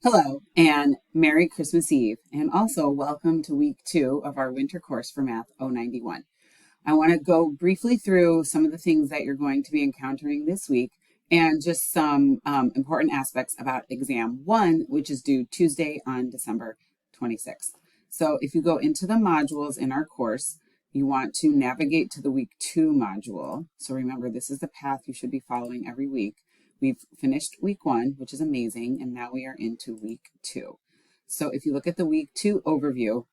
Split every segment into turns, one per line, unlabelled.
Hello and Merry Christmas Eve, and also welcome to week 2 of our winter course for Math 091. I want to go briefly through some of the things that you're going to be encountering this week and just some important aspects about exam 1, which is due Tuesday on December 26th. So if you go into the modules in our course, you want to navigate to the week 2 module. So remember, this is the path you should be following every week. We've finished week 1, which is amazing, and now we are into week 2. So if you look at the week 2 overview,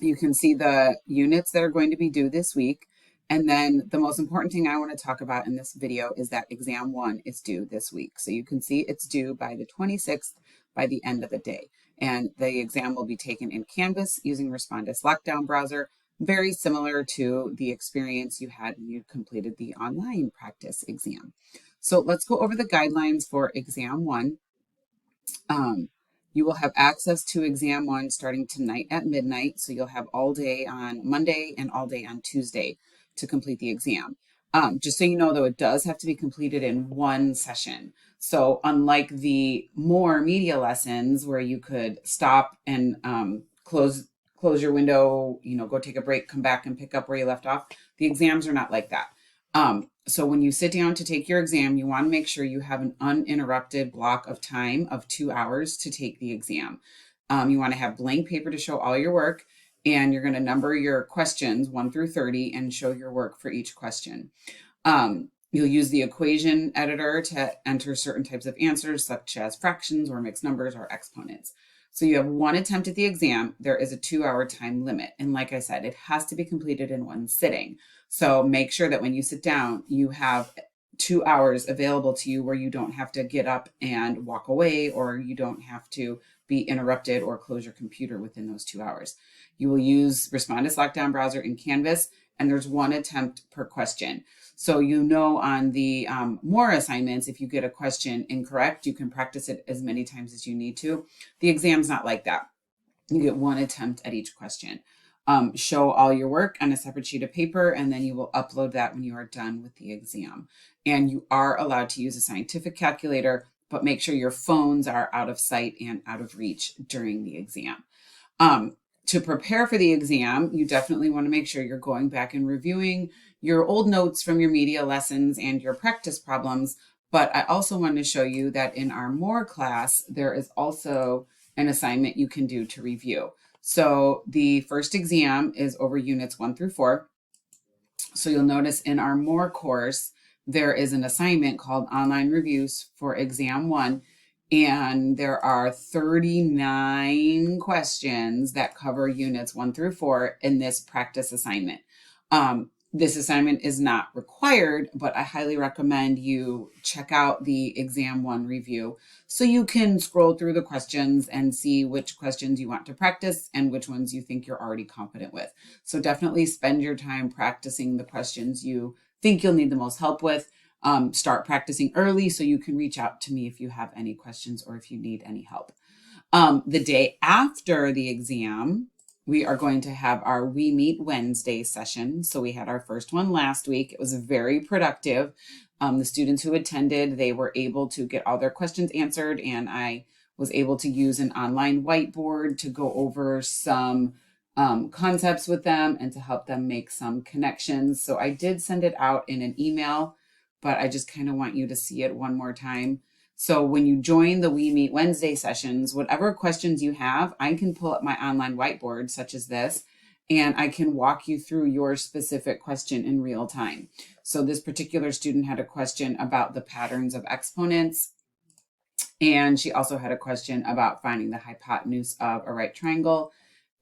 you can see the units that are going to be due this week. And then the most important thing I want to talk about in this video is that exam 1 is due this week. So you can see it's due by the 26th by the end of the day. And the exam will be taken in Canvas using Respondus Lockdown browser, very similar to the experience you had when you completed the online practice exam. So let's go over the guidelines for exam 1. You will have access to exam 1 starting tonight at midnight. So you'll have all day on Monday and all day on Tuesday to complete the exam. Just so you know, though, it does have to be completed in one session. So unlike the more media lessons where you could stop and close your window, go take a break, come back and pick up where you left off, the exams are not like that. So when you sit down to take your exam, you want to make sure you have an uninterrupted block of time of 2 hours to take the exam. You want to have blank paper to show all your work, and you're going to number your questions 1 through 30 and show your work for each question. You'll use the equation editor to enter certain types of answers, such as fractions or mixed numbers or exponents. So you have 1 attempt at the exam. There is a 2-hour time limit. And like I said, it has to be completed in one sitting. So make sure that when you sit down, you have 2 hours available to you where you don't have to get up and walk away, or you don't have to be interrupted or close your computer within those 2 hours. You will use Respondus Lockdown browser in Canvas, and there's 1 attempt per question. So on the more assignments, if you get a question incorrect, you can practice it as many times as you need to. The exam's not like that. You get 1 attempt at each question. Show all your work on a separate sheet of paper, and then you will upload that when you are done with the exam. And you are allowed to use a scientific calculator, but make sure your phones are out of sight and out of reach during the exam. To prepare for the exam, you definitely want to make sure you're going back and reviewing your old notes from your media lessons and your practice problems. But I also want to show you that in our more class, there is also an assignment you can do to review. So the first exam is over units 1 through 4. So you'll notice in our more course, there is an assignment called Online Reviews for Exam 1. And there are 39 questions that cover units 1 through 4 in this practice assignment. This assignment is not required, but I highly recommend you check out the exam 1 review so you can scroll through the questions and see which questions you want to practice and which ones you think you're already confident with. So definitely spend your time practicing the questions you think you'll need the most help with. Start practicing early so you can reach out to me if you have any questions or if you need any help. The day after the exam, we are going to have our We Meet Wednesday session. So we had our first one last week. It was very productive. The students who attended, they were able to get all their questions answered, and I was able to use an online whiteboard to go over some concepts with them and to help them make some connections. So I did send it out in an email, but I just kind of want you to see it one more time. So when you join the We Meet Wednesday sessions, whatever questions you have, I can pull up my online whiteboard, such as this, and I can walk you through your specific question in real time. So this particular student had a question about the patterns of exponents, and she also had a question about finding the hypotenuse of a right triangle.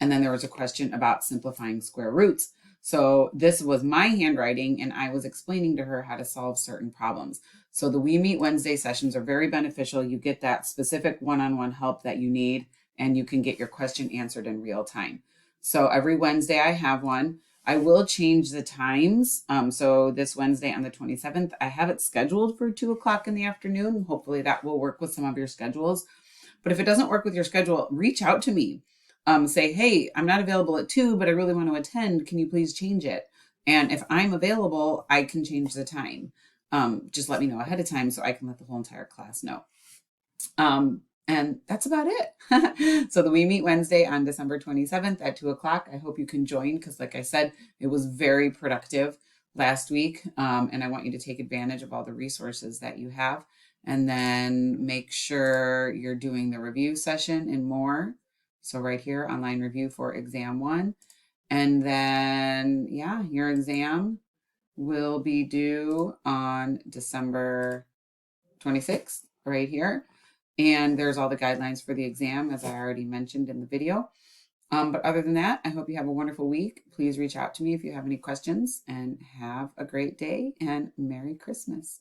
And then there was a question about simplifying square roots. So this was my handwriting, and I was explaining to her how to solve certain problems. So the We Meet Wednesday sessions are very beneficial. You get that specific one-on-one help that you need, and you can get your question answered in real time. So every Wednesday I have one. I will change the times. So this Wednesday on the 27th, I have it scheduled for 2 o'clock in the afternoon. Hopefully that will work with some of your schedules. But if it doesn't work with your schedule, reach out to me. Say, hey, I'm not available at 2, but I really want to attend. Can you please change it? And if I'm available, I can change the time. Just let me know ahead of time so I can let the whole entire class know. And that's about it. So we meet Wednesday on December 27th at 2 o'clock. I hope you can join because, like I said, it was very productive last week. And I want you to take advantage of all the resources that you have. And then make sure you're doing the review session and more. So right here, online review for exam 1. And then, yeah, your exam will be due on December 26th, right here. And there's all the guidelines for the exam, as I already mentioned in the video. But other than that, I hope you have a wonderful week. Please reach out to me if you have any questions, and have a great day and Merry Christmas.